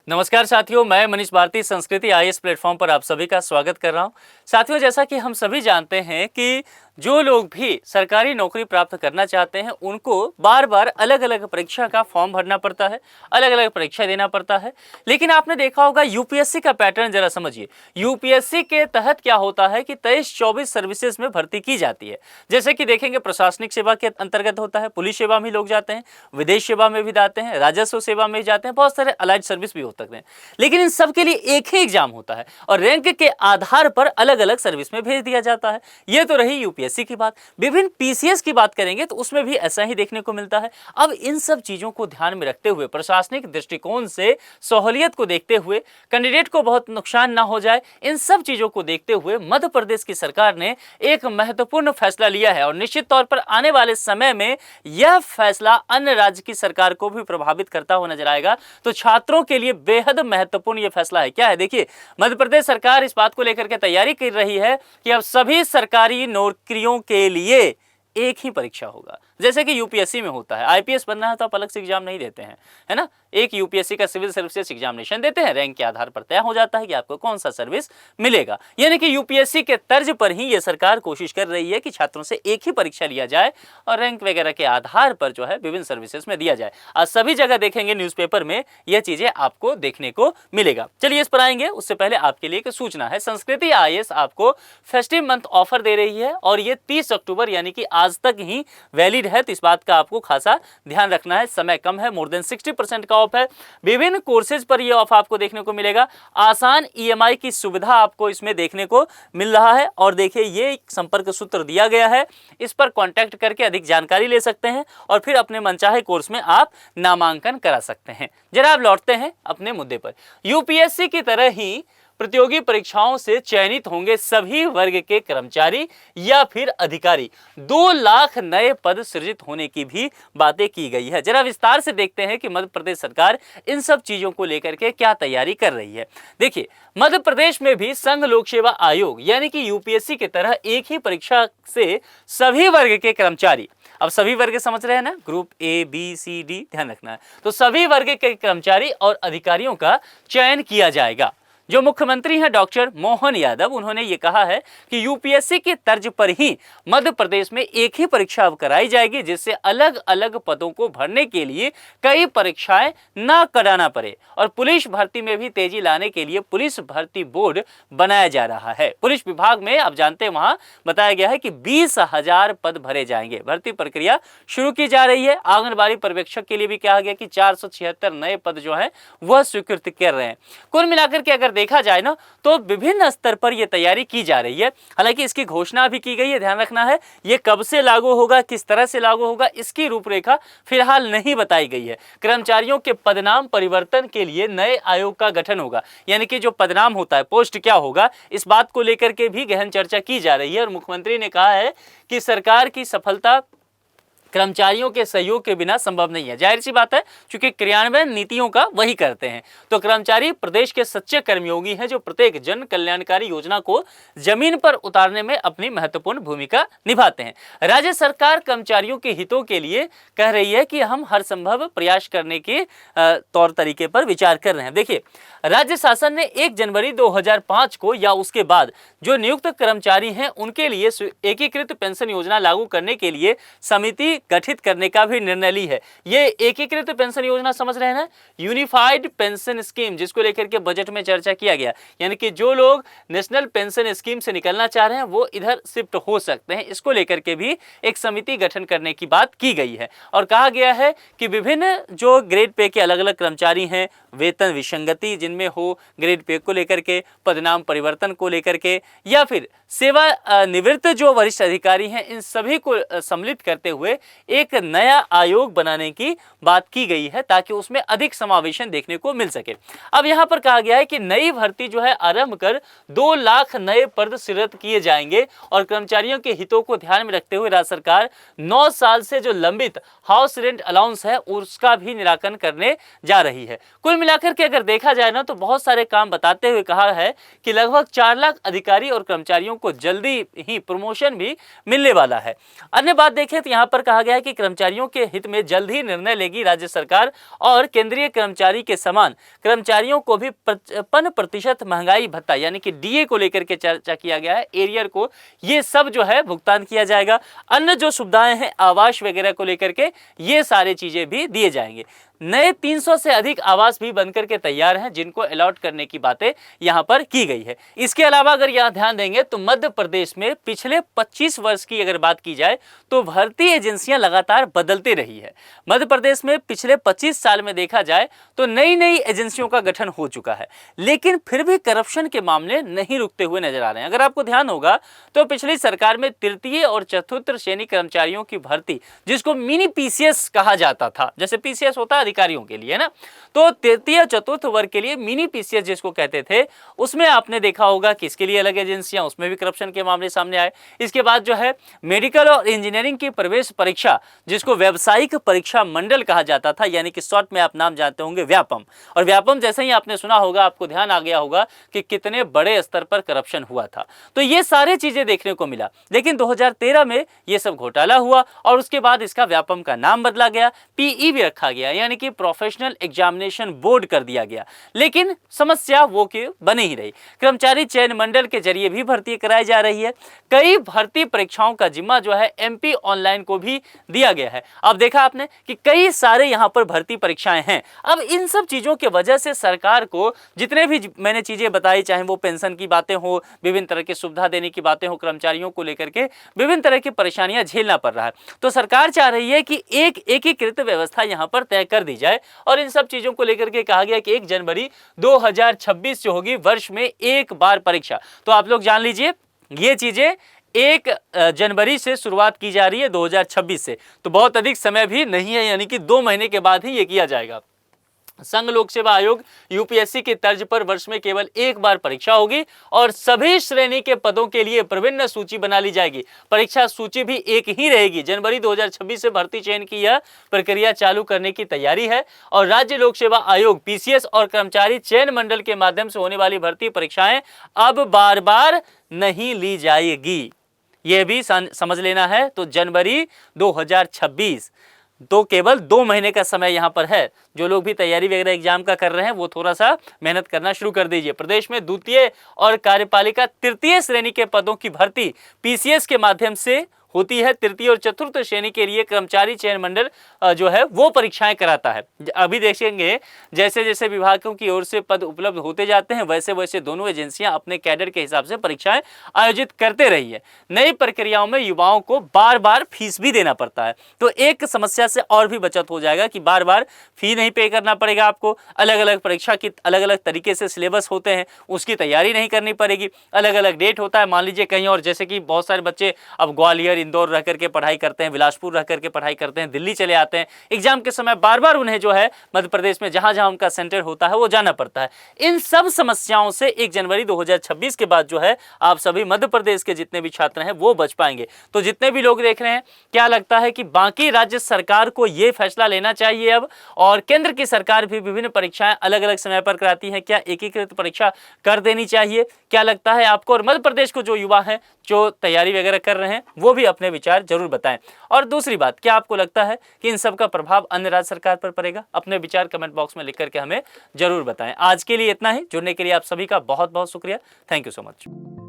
नमस्कार साथियों, मैं मनीष भारती संस्कृति आईएएस प्लेटफॉर्म पर आप सभी का स्वागत कर रहा हूं। साथियों, जैसा कि हम सभी जानते हैं कि जो लोग भी सरकारी नौकरी प्राप्त करना चाहते हैं उनको बार बार अलग अलग परीक्षा का फॉर्म भरना पड़ता है, अलग अलग परीक्षा देना पड़ता है। लेकिन आपने देखा होगा यूपीएससी का पैटर्न जरा समझिए। यूपीएससी के तहत क्या होता है कि 23-24 सर्विसेज में भर्ती की जाती है। जैसे कि देखेंगे, प्रशासनिक सेवा के अंतर्गत होता है, पुलिस सेवा में लोग जाते हैं, विदेश सेवा में भी जाते हैं, राजस्व सेवा में जाते हैं, बहुत सारे अलाइड सर्विस भी हो सकते हैं। लेकिन इन सब के लिए एक ही एग्जाम होता है और रैंक के आधार पर अलग अलग सर्विस में भेज दिया जाता है। यह तो रही यूपीएससी की बात। विभिन्न पीसीएस की बात करेंगे तो उसमें भी ऐसा ही देखने को मिलता है। अब इन सब चीजों को ध्यान में रखते हुए, प्रशासनिक दृष्टिकोण से सहूलियत को देखते हुए, कैंडिडेट को बहुत नुकसान ना हो जाए, इन सब चीजों को देखते हुए मध्य प्रदेश की सरकार ने एक महत्वपूर्ण फैसला लिया है और निश्चित तौर पर आने वाले समय में यह फैसला अन्य राज्य की सरकार को भी प्रभावित करता हुआ नजर आएगा। तो छात्रों के लिए बेहद महत्वपूर्ण यह फैसला है। क्या है, देखिए, मध्य प्रदेश सरकार इस बात को लेकर के तैयारी कर रही है कि अब सभी सरकारी नौकरियों के लिए एक ही परीक्षा होगा। जैसे कि यूपीएससी में होता है, आईपीएस बनना है तो आप अलग से एग्जाम नहीं देते हैं, है ना। एक यूपीएससी का सिविल सर्विसेज एग्जामिनेशन देते हैं, रैंक के आधार पर तय हो जाता है कि आपको कौन सा सर्विस मिलेगा। यानी कि यूपीएससी के तर्ज पर ही ये सरकार कोशिश कर रही है कि छात्रों से एक ही परीक्षा लिया जाए और रैंक वगैरह के आधार पर जो है विभिन्न सर्विसेज में दिया जाए। आज सभी जगह देखेंगे न्यूज़पेपर में यह चीजें आपको देखने को मिलेगा। चलिए इस पर आएंगे, उससे पहले आपके लिए एक सूचना है। संस्कृति आईएएस आपको फेस्टिव मंथ ऑफर दे रही है और ये 30 अक्टूबर यानी कि आज तक ही वैलिड है। तो इस बात का आपको खासा ध्यान रखना है। समय कम है, मोर देन 60% का ऑफ है। विभिन्न कोर्सेज पर यह ऑफ आपको देखने को मिलेगा। आसान ईएमआई की सुविधा आपको इसमें देखने को मिल रहा है और देखिए, ये संपर्क सूत्र दिया गया है, इस पर कांटेक्ट करके अधिक जानकारी ले सकते हैं और फिर अपने मनचाहे कोर्स में आप नामांकन करा सकते हैं। जरा आप लौटते हैं अपने मुद्दे पर। यूपीएससी की तरह ही प्रतियोगी परीक्षाओं से चयनित होंगे सभी वर्ग के कर्मचारी या फिर अधिकारी। 2 लाख नए पद सृजित होने की भी बातें की गई है। जरा विस्तार से देखते हैं कि मध्य प्रदेश सरकार इन सब चीजों को लेकर के क्या तैयारी कर रही है। देखिए, मध्य प्रदेश में भी संघ लोक सेवा आयोग यानी कि यूपीएससी की तरह एक ही परीक्षा से सभी वर्ग के कर्मचारी, अब सभी वर्ग समझ रहे हैं ना, group A B C D, ध्यान रखना है, तो सभी वर्ग के कर्मचारी और अधिकारियों का चयन किया जाएगा। जो मुख्यमंत्री हैं डॉक्टर मोहन यादव, उन्होंने ये कहा है कि यूपीएससी के तर्ज पर ही मध्य प्रदेश में एक ही परीक्षा अब कराई जाएगी, जिससे अलग अलग पदों को भरने के लिए कई परीक्षाएं ना कराना पड़े। और पुलिस भर्ती में भी तेजी लाने के लिए पुलिस भर्ती बोर्ड बनाया जा रहा है। पुलिस विभाग में आप जानते हैं, वहां बताया गया है कि 20,000 पद भरे जाएंगे। भर्ती प्रक्रिया शुरू की जा रही है। आंगनबाड़ी पर्यवेक्षक के लिए भी कहा गया कि 476 नए पद जो है वह स्वीकृत कर रहे हैं। कुल मिलाकर के अगर देखा जाए ना, तो विभिन्न स्तर पर यह तैयारी की जा रही है। हालांकि इसकी घोषणा भी की गई है, ध्यान रखना है, यह कब से लागू होगा, किस तरह से लागू होगा, इसकी रूपरेखा फिलहाल नहीं बताई गई है। कर्मचारियों के पदनाम परिवर्तन के लिए नए आयोग का गठन होगा, यानी कि जो पदनाम होता है, पोस्ट क्या होगा, इस बात को लेकर के भी गहन चर्चा की जा रही है। और मुख्यमंत्री ने कहा है कि सरकार की सफलता कर्मचारियों के सहयोग के बिना संभव नहीं है। जाहिर सी बात है, क्योंकि क्रियान्वयन नीतियों का वही करते हैं। तो कर्मचारी प्रदेश के सच्चे कर्मयोगी हैं, जो प्रत्येक जन कल्याणकारी योजना को जमीन पर उतारने में अपनी महत्वपूर्ण भूमिका निभाते हैं। राज्य सरकार कर्मचारियों के हितों के लिए कह रही है कि हम हर संभव प्रयास करने के तौर तरीके पर विचार कर रहे हैं। देखिए, राज्य शासन ने 1 जनवरी 2005 को या उसके बाद जो नियुक्त कर्मचारी हैं उनके लिए एकीकृत पेंशन योजना लागू करने के लिए समिति गठित करने का भी निर्णय ली है। ये एकीकृत पेंशन योजना समझ रहे हैं ना, यूनिफाइड पेंशन स्कीम, जिसको लेकर के बजट में चर्चा किया गया। यानी कि जो लोग नेशनल पेंशन स्कीम से निकलना चाह रहे हैं वो इधर शिफ्ट हो सकते हैं। इसको लेकर के भी एक समिति गठन करने की बात की गई है और कहा गया है कि विभिन्न जो ग्रेड पे के अलग अलग कर्मचारी हैं, वेतन विसंगति जिनमें हो, ग्रेड पे को लेकर के, पदनाम परिवर्तन को लेकर के, या फिर सेवा निवृत्त जो वरिष्ठ अधिकारी हैं, इन सभी को सम्मिलित करते हुए एक नया आयोग बनाने की बात की गई है, ताकि उसमें अधिक समावेशन देखने को मिल सके। अब यहां पर कहा गया है कि नई भर्ती जो है आरंभ कर 2 लाख नए पद सृजित किए जाएंगे और कर्मचारियों के हितों को ध्यान में रखते हुए राज्य सरकार 9 साल से जो लंबित हाउस रेंट अलाउंस है उसका भी निराकरण करने जा रही है। कुल मिलाकर के अगर देखा जाए ना, तो बहुत सारे काम बताते हुए कहा है कि लगभग 4 लाख अधिकारी और कर्मचारियों को जल्दी ही प्रमोशन भी मिलने वाला है। अन्य बात देखें तो यहाँ पर कहा गया है कि कर्मचारियों के हित में जल्द ही निर्णय लेगी राज्य सरकार और केंद्रीय कर्मचारी के समान कर्मचारियों को भी 55% महंगाई भत्ता यानी कि डीए को लेकर के चर्चा किया गया है। एरियर को ये सब जो है भुगतान किया जाएगा। अन्य जो सुविधाएं हैं आवास वगैरह को लेकर के ये सारी चीजें भी दिए जाएंगे। नए 300 से अधिक आवास भी बनकर के तैयार हैं जिनको अलॉट करने की बातें यहां पर की गई है। इसके अलावा अगर यहां ध्यान देंगे तो मध्य प्रदेश में पिछले 25 वर्ष की अगर बात की जाए तो भर्ती एजेंसियां लगातार बदलती रही है। मध्य प्रदेश में पिछले 25 साल में देखा जाए तो नई नई एजेंसियों का गठन हो चुका है, लेकिन फिर भी करप्शन के मामले नहीं रुकते हुए नजर आ रहे हैं। अगर आपको ध्यान होगा तो पिछली सरकार में तृतीय और चतुर्थ श्रेणी कर्मचारियों की भर्ती, जिसको मिनी पीसीएस कहा जाता था, जैसे पीसीएस होता है अधिकारियों के लिए ना, तो तृतीय चतुर्थ वर्ग के लिए मिनी पीसीएस जिसको कहते थे, उसमें आपने देखा होगा कि इसके लिए अलग एजेंसियां, उसमें भी करप्शन के मामले सामने आए। इसके बाद जो है मेडिकल और इंजीनियरिंग की प्रवेश परीक्षा, जिसको व्यावसायिक परीक्षा मंडल कहा जाता था, यानी कि शॉर्ट में आप नाम जानते होंगे व्यापम, और व्यापम जैसे ही आपने सुना होगा आपको ध्यान आ गया होगा कि कितने बड़े स्तर पर करप्शन हुआ था। तो ये सारी चीजें देखने को मिला, लेकिन 2013 में ये सब घोटाला हुआ और उसके बाद इसका व्यापम का नाम बदला गया, पीई भी रखा गया, यानी कि प्रोफेशनल एग्जामिनेशन बोर्ड कर दिया गया। लेकिन समस्या वो की बनी ही रही। कर्मचारी चयन मंडल के जरिए भी भर्ती कराई जा रही है। कई भर्ती परीक्षाओं का जिम्मा जो है एमपी ऑनलाइन को भी दिया गया है। अब देखा आपने कि कई सारे यहां पर भर्ती परीक्षाएं हैं। अब इन सब चीजों की वजह से सरकार को जितने भी मैंने चीजें बताई, चाहे वो पेंशन की बातें हो, विभिन्न तरह की सुविधा देने की बातें हो, कर्मचारियों को लेकर के विभिन्न तरह की परेशानियां झेलना पड़ रहा है। तो सरकार चाह रही है कि एक एकीकृत व्यवस्था यहां पर तय कर दी जाए और इन सब चीजों को लेकर के कहा गया कि 1 जनवरी 2026 जो होगी, वर्ष में एक बार परीक्षा। तो आप लोग जान लीजिए ये चीजें 1 जनवरी से शुरुआत की जा रही है 2026 से, तो बहुत अधिक समय भी नहीं है, यानी कि 2 महीने के बाद ही ये किया जाएगा। संघ लोक सेवा आयोग यूपीएससी की तर्ज पर वर्ष में केवल एक बार परीक्षा होगी और सभी श्रेणी के पदों के लिए प्रवीण सूची बना ली जाएगी। परीक्षा सूची भी एक ही रहेगी। जनवरी 2026 से भर्ती चयन की यह प्रक्रिया चालू करने की तैयारी है और राज्य लोक सेवा आयोग पीसीएस और कर्मचारी चयन मंडल के माध्यम से होने वाली भर्ती परीक्षाएं अब बार बार नहीं ली जाएगी। यह भी समझ लेना है। तो जनवरी 2026 तो केवल 2 महीने का समय यहां पर है। जो लोग भी तैयारी वगैरह एग्जाम का कर रहे हैं वो थोड़ा सा मेहनत करना शुरू कर दीजिए। प्रदेश में द्वितीय और कार्यपालिका तृतीय श्रेणी के पदों की भर्ती पीसीएस के माध्यम से होती है। तृतीय और चतुर्थ श्रेणी के लिए कर्मचारी चयन मंडल जो है वो परीक्षाएं कराता है। अभी देखेंगे जैसे जैसे विभागों की ओर से पद उपलब्ध होते जाते हैं वैसे वैसे दोनों एजेंसियां अपने कैडर के हिसाब से परीक्षाएं आयोजित करते रही है। नई प्रक्रियाओं में युवाओं को बार बार फीस भी देना पड़ता है, तो एक समस्या से और भी बचत हो जाएगा कि बार बार फी नहीं पे करना पड़ेगा आपको। अलग अलग परीक्षा की अलग अलग तरीके से सिलेबस होते हैं, उसकी तैयारी नहीं करनी पड़ेगी। अलग अलग डेट होता है, मान लीजिए कहीं और, जैसे कि बहुत सारे बच्चे अब ग्वालियर इंदौर रह करके पढ़ाई करते हैं, बिलासपुर रह करके पढ़ाई करते हैं, दिल्ली चले आते हैं। एग्जाम के समय बार बार उन्हें जो है मध्य प्रदेश में जहां जहां उनका सेंटर होता है वो जाना पड़ता है। इन सब समस्याओं से 1 जनवरी 2026 के बाद जो है आप सभी मध्य प्रदेश के जितने भी छात्र हैं वो बच पाएंगे। तो जितने भी लोग देख रहे हैं, क्या लगता है कि बाकी राज्य सरकार को यह फैसला लेना चाहिए अब, और केंद्र की सरकार भी विभिन्न परीक्षाएं अलग अलग समय पर कराती है, क्या एकीकृत परीक्षा कर देनी चाहिए? क्या लगता है आपको? और मध्य प्रदेश को जो युवा हैं जो तैयारी वगैरह कर रहे हैं वो भी अपने विचार जरूर बताएं। और दूसरी बात, क्या आपको लगता है कि इन सब का प्रभाव अन्य राज्य सरकार पर पड़ेगा? अपने विचार कमेंट बॉक्स में लिख करके हमें जरूर बताएं। आज के लिए इतना ही। जुड़ने के लिए आप सभी का बहुत बहुत शुक्रिया। Thank you so much.